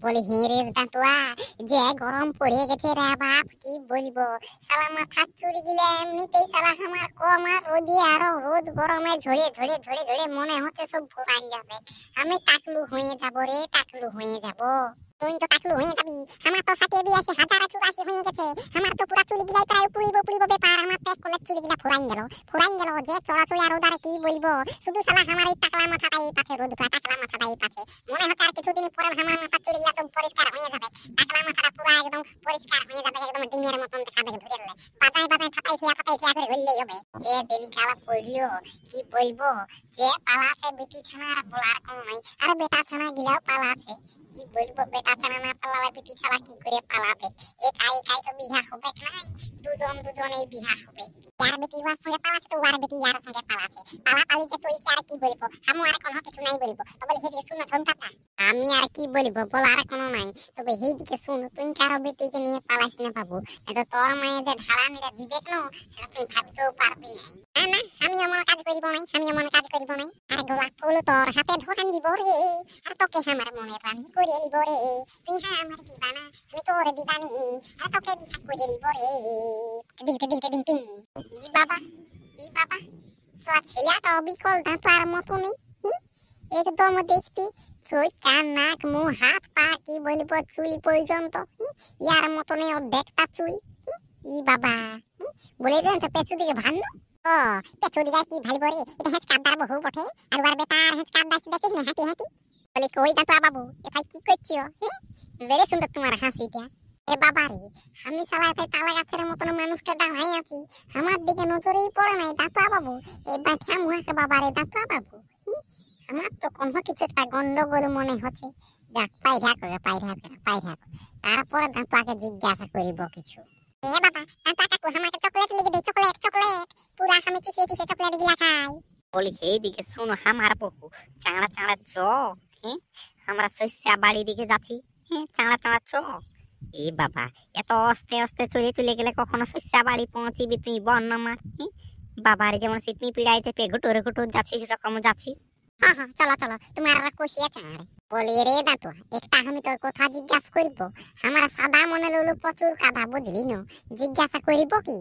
বলি হিরে দাঁতুয়া যে গরম পড়ে গেছে রে বাপ, কি বলবো। শালা মাথা চুরি গিলে এমনিতেই শালা আমার কম, আর রোদে আরো রোদ গরমে ঝরে ঝরে ঝরে ঝরে মনে হচ্ছে সব ফুরান যাবে। আমি টাকলু হয়ে যাবো রে, টাকলু হয়ে যাবো। তুই তো টাকলু হয়ে যাবি, আমার তো সাথে বিয়ে আছে, হাজার চুরাশি হয়ে গেছে। আমার তো পুরা চুলি গিলাই প্রায় পুড়িব পুড়িব ব্যাপার। আমার তো এক কলেজ চুলি গিলা ফুরাইন গেল যে চড়াচড়ি আর ওদারে কি বলবো। শুধু শালা আমার এই টাকলা মাথাটাই পাচ্ছে, রোদ টাকলা মাথাটাই পাচ্ছে। মনে হচ্ছে আর কিছুদিন পরে আমার মাথা চুলি গিলা সব পরিষ্কার হয়ে যাবে। টাকলা মাথাটা পুরা একদম পরিষ্কার হয়ে যাবে, একদম ডিমের মতন দেখাবে ধরেলে। বাজায় বাজায় ফাটাই ফিয়া করে হইলেই হবে। যে দেরি কালা পড়লো কি বলবো, যে পালা আছে বেটি ছানা আর বলার কম নাই। আর বেটা ছানা গিলাও পালা আছে, কি বলবো। বেটা ছানা না পালালে বেটি ছানা কি করে পালাবে। একাই তো বিহা হবে নাই, দুজনেই বিহা হবে। यार बेटी ওর সঙ্গে পালাছে তো ওর বেটি ইয়ার সঙ্গে পালাছে। পালিতে তুই কি আর কি বলবো, আমি আর কোনো কিছু নাই বলবো। তবে হেদিকে শুনো ঘন্টাটা, আমি আর কি বলবো বল, আর কোনো নাই। তবে হেদিকে শুনো, তুই কারো বেটিকে নিয়ে পালাইস না বাবু, এটা তোর মায়ের যে ঢালা মেরে দিবে কেন সেটা তুই ভাবতেও পারবি না। না আমি এমন কাজ করিব নাই, আর গোলাপ ফুল তোর হাতে ধরান দিব রে, আর তোকে আমার মনে রানি করে নিব রে। তুই আমার দিবানা, আমি তোর দিবানি, আর তোকে বিয়া করে নিব রে। ডিং টিং ই বাবা ছেলেটা অবিকল দাঁতার মতো নেই, একদম দেখতে চোখ কান নাক মুখ হাত পা কি বলবো চুল পর্যন্ত ইয়ার মতো নেই অর্ধেকটা চুল। ই বাবা বলে দেন তো পেছু দিকে ভালো। ও পেছু দিকে কি ভালো রে, এটা হেঁচ কাদার বহু বটে। আর ওর বেটার হেঁচ কাদ দেখছিস না হাঁটি হাঁটি। বলি কই দাঁতা বাবু, এটাই কি করছো? বেড়ে সুন্দর তোমার হাসিটা। এ বাবা রে, আমি চালাতে তালা গাছের মতন মানুষকে ডাঙাই আছি, আমার দিকে নজরেই পড়ে নাই দাঁতা বাবু। এই বাঠা মুহাকে বাবা রে দাঁতা বাবু, আমার তো কোনো কিছু একটা গন্ডগোল মনে হচ্ছে। যাক পাইরা তারপরে দাঁতাকে জিজ্ঞাসা করিব কিছু। এ বাবা দাঁতা কাকু আমাকে চকলেট লিখে দে, চকলেট পুরা আমি চুষিয়ে চকলেট গিলা খাই। বলি সেই দিকে শুনো আমার বহু চাঁড়া চ, আমরা শস্যা বাড়ি দিকে যাচ্ছি, চাঁড়া চ। এ বাবা এত আস্তে চলে গেলে কখনো শস্যা বাড়ি পৌঁছিবি তুই বন্য মার। বাবার যেমন সিটনি পিড়াইতে ঘুটুর যাচ্ছিস রকম যাচ্ছিস। হ্যাঁ চলো তুমি আর কষিয়ে চাঁড়ে। বলি রে দাঁতু একটা আমি তোর কথা জিজ্ঞাসা করিব, আমার সাদা মনে লুলু প্রচুর কাদা বুঝলি না, জিজ্ঞাসা করিব কি?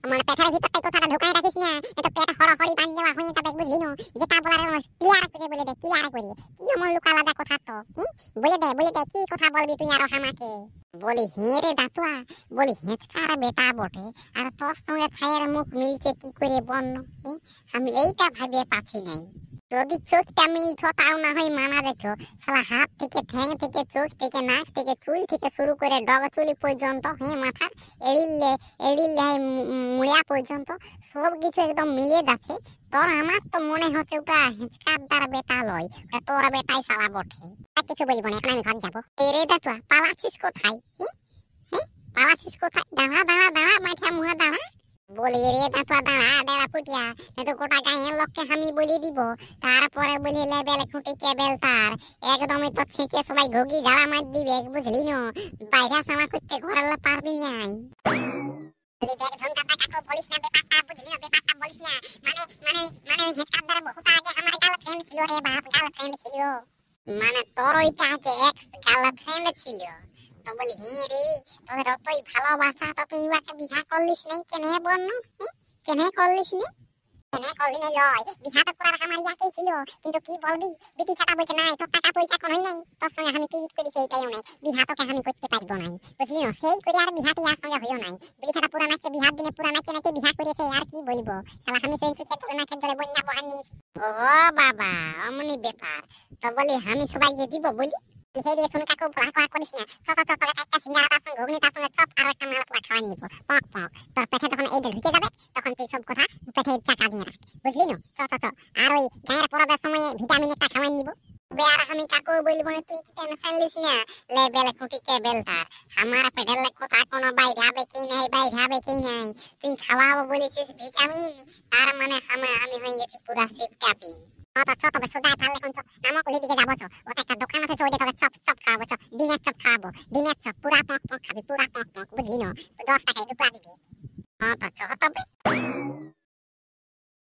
আমার পেটের ভিতরটাই কথাটা ঢুকাই রাখিস না, এটা পেট হড়হড়ি বান দেওয়া হয়ে যাবে বুঝলি না। যেটা বলার ক্লিয়ার করে বলে দে, ক্লিয়ার করে। কি আমার লোক আলাদা কথা তো বলে দে কি কথা বলবি তুই আরো আমাকে। বলি রে দাঁতুয়া, বলি হেঁচকার বেটা বটে, আর তোর সঙ্গে ছায়ের মুখ মিলছে কি করে বন্য, আমি এইটা ভাবিয়ে পাচ্ছি নাই। যদি চোখটা মিলত তাও না হয় মানা যেত, শালা হাত থেকে ঠ্যাং থেকে চোখ থেকে নাক থেকে চুল থেকে শুরু করে ডগ চুলি পর্যন্ত, মাথার এড়িলে মুড়িয়া পর্যন্ত সব কিছু একদম মিলিয়ে যাচ্ছে। তোর আমার তো মনে হচ্ছে ওটা হেঁচকার দ্বার বেটা লয়, ওটা তোর বেটাই শালা বটে। আর কিছু বলবো না, এখন আমি ঘর যাবো। রে দাঁতুয়া পালাচ্ছিস কোথায়? পালাচ্ছিস কোথায়? দাঁড়া মাঠা মুহা দাঁড়া। বলি রে দাঁতুয়া দাঁড়া ফুটিয়া, তো গোটা গাঁয়ের লোককে আমি বলি দিব। তারপরে বলি লেবেল খুঁটি কেবেল তার, একদমই তো ছেঁচে সবাই ঘুগি ঝাড়া মার দিবে বুঝলি না। বাইরে সামা করতে ঘরের পারবি নাই। দেখ ঝন্টাটা কাকু বলিস না ব্যাপারটা, বুঝলি না ব্যাপারটা বলিস না। মানে হেঁচকার বহুটা আগে আমার গার্লফ্রেন্ড ছিল রে বাপ, গার্লফ্রেন্ড ছিল। মানে তোর ওইটা আগে এক্স গার্লফ্রেন্ড ছিল। তো বলি রে তোদের অতই ভালোবাসা, তো তুই ওকে বিয়া করলিস নাই কেনে বন্য? কেনে করলিস নি? লয় বিহাটা করার আমার ইয়াকেই ছিল, কিন্তু কি বলবি বিটি ছাটা বলতে নাই, তোর টাকা পয়সা কোনোই নাই, তোর সঙ্গে আমি পিরিত করেছি এইটাই নাই, বিহা তোকে আমি করতে পারবো নাই বুঝলি না। সেই করে আর বিহাটি আর সঙ্গে হইও নাই। বিটি ছাটা পুরা নাচে বিহার দিনে পুরা নাচে বিহা করেছে, আর কি বলবো। শালা আমি সেই সুখে তোর নাচের ধরে বন্যা বহান নিয়েছি। ও বাবা অমনি ব্যাপার। তো বলি আমি সবাইকে দিব বলি। সেই দিয়ে শুনে কাকু বলা করিস না, তোকে একটা সিঙ্গারা তার সঙ্গে ঘুগনি তার সঙ্গে চপ আর একটা মালপোয়া খাওয়াই নিব পক তোর পেটে যখন এইটা ঢুকে যাবে তখন তুই সব কথা পেটে চাকা দিয়ে রাখ বুঝলি না। আর ওই গায়ের পড়াবার সময় ভিটামিন একটা খাওয়াই নিব। আর আমি কাকু বলবো না, তুই টেনশন লিস না, লেবেল খুঁটি কেবেল তার, আমার পেটের কথা কোনো বাইরে হবে কি নাই। তুই খাওয়াবো বলেছিস ভিটামিন, তার মানে আমি হয়ে গেছি পুরা সিপ ক্যাপিং। তবে সোজা তাহলে কোন নামক দিকে যাবো, ওটা একটা দোকান আছে, ওই তোকে চপ খাওয়াবো, ডিমের চপ খাওয়াবো, ডিমের চপ পুরা পক খাবি, পুরা পক বুঝলি না। 10 টাকায় দুটো দিবি। তবে